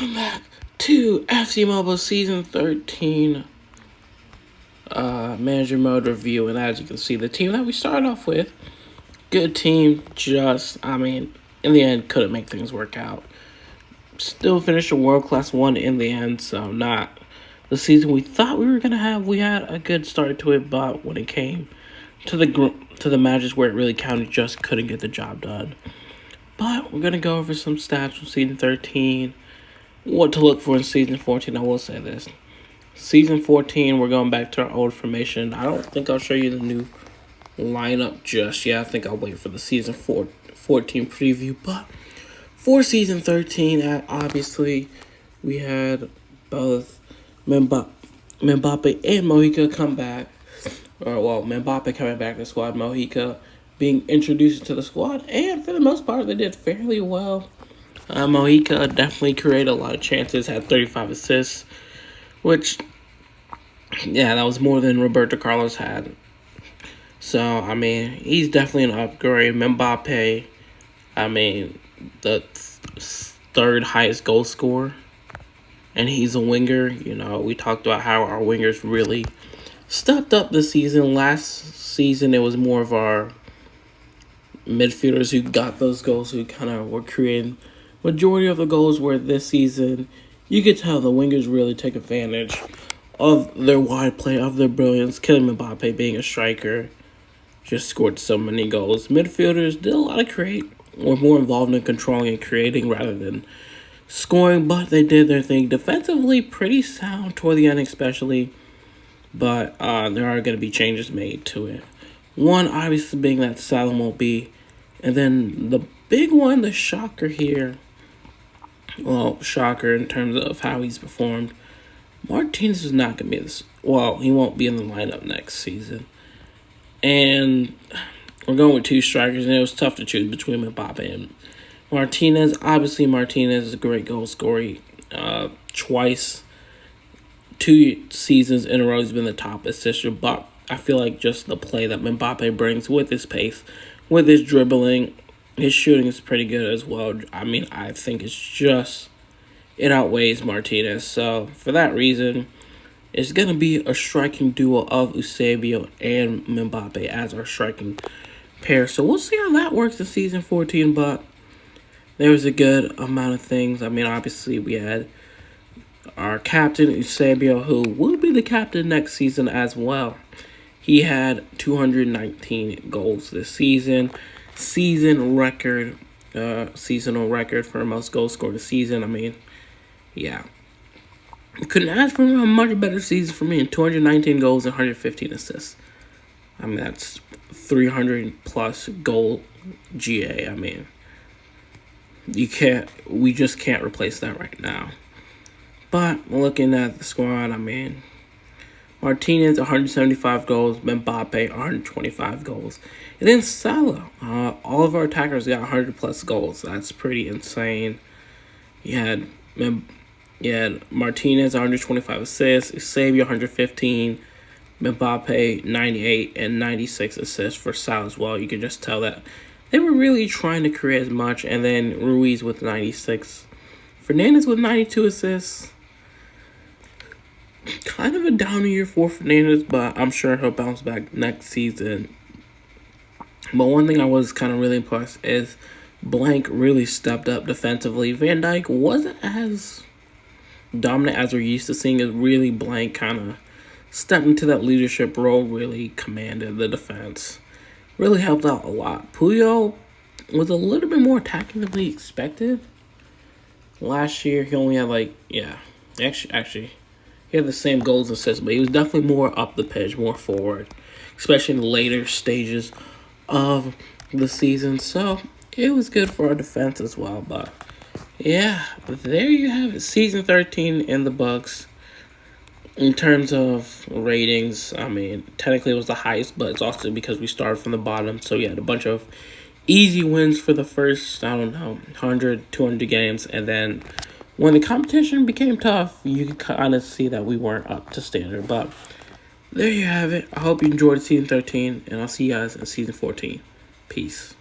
Welcome back to FC Mobile Season 13 Manager Mode Review. And as you can see, the team that we started off with, good team, in the end, couldn't make things work out. Still finished a world-class one in the end, so not the season we thought we were going to have. We had a good start to it, but when it came to the matches where it really counted, just couldn't get the job done. But we're going to go over some stats from Season 13, what to look for in Season 14. I will say this. Season 14, we're going back to our old formation. I don't think I'll show you the new lineup just yet. I think I'll wait for the Season 14 preview. But for Season 13, obviously, we had both Mbappe and Mojica come back. Mbappe coming back to the squad, Mojica being introduced to the squad, and for the most part, they did fairly well. Mojica definitely created a lot of chances, had 35 assists, which, yeah, that was more than Roberto Carlos had. So, he's definitely an upgrade. Mbappe, the third highest goal scorer, and he's a winger. You know, we talked about how our wingers really stepped up this season. Last season, it was more of our midfielders who got those goals, who kind of were creating majority of the goals, where this season you could tell the wingers really take advantage of their wide play, of their brilliance. Kylian Mbappe, being a striker, just scored so many goals. Midfielders did a lot of were more involved in controlling and creating rather than scoring, but they did their thing. Defensively, pretty sound toward the end especially, but there are going to be changes made to it. One, obviously, being that Salah won't be. And then the big one, the shocker here. Well, shocker in terms of how he's performed. Martinez is not going to be this. Well, he won't be in the lineup next season. And we're going with two strikers, and it was tough to choose between Mbappe and Martinez. Obviously, Martinez is a great goal scorer. Twice, 2 seasons in a row, he's been the top assister, but I feel like just the play that Mbappe brings with his pace, with his dribbling, his shooting is pretty good as well. I think it outweighs Martinez. So for that reason, it's going to be a striking duo of Eusebio and Mbappe as our striking pair. So we'll see how that works in Season 14, but there was a good amount of things. Obviously we had our captain, Eusebio, who will be the captain next season as well. He had 219 goals this season. Seasonal record for most goals scored this season. Yeah. Couldn't ask for a much better season for me. 219 goals and 115 assists. That's 300 plus goal GA. We just can't replace that right now. But looking at the squad, Martinez, 175 goals. Mbappe, 125 goals. And then Salah. All of our attackers got 100-plus goals. That's pretty insane. You had Martinez, 125 assists. Eusebio, 115. Mbappe, 98 and 96 assists for Salah as well. You can just tell that they were really trying to create as much. And then Ruiz with 96. Fernandes with 92 assists. Kind of a down year for Fernandes, but I'm sure he'll bounce back next season. But one thing I was kind of really impressed is Blank really stepped up defensively. Van Dijk wasn't as dominant as we're used to seeing. As really Blank kind of stepped into that leadership role, really commanded the defense. Really helped out a lot. Puyol was a little bit more attacking than we expected. Last year, he only had actually, he had the same goals and assists, but he was definitely more up the pitch, more forward, especially in the later stages of the season. So it was good for our defense as well. But yeah, there you have it. Season 13 in the books. In terms of ratings, technically it was the highest, but it's also because we started from the bottom. So we had a bunch of easy wins for the first, 100, 200 games, and then when the competition became tough, you could kind of see that we weren't up to standard. But there you have it. I hope you enjoyed Season 13, and I'll see you guys in Season 14. Peace.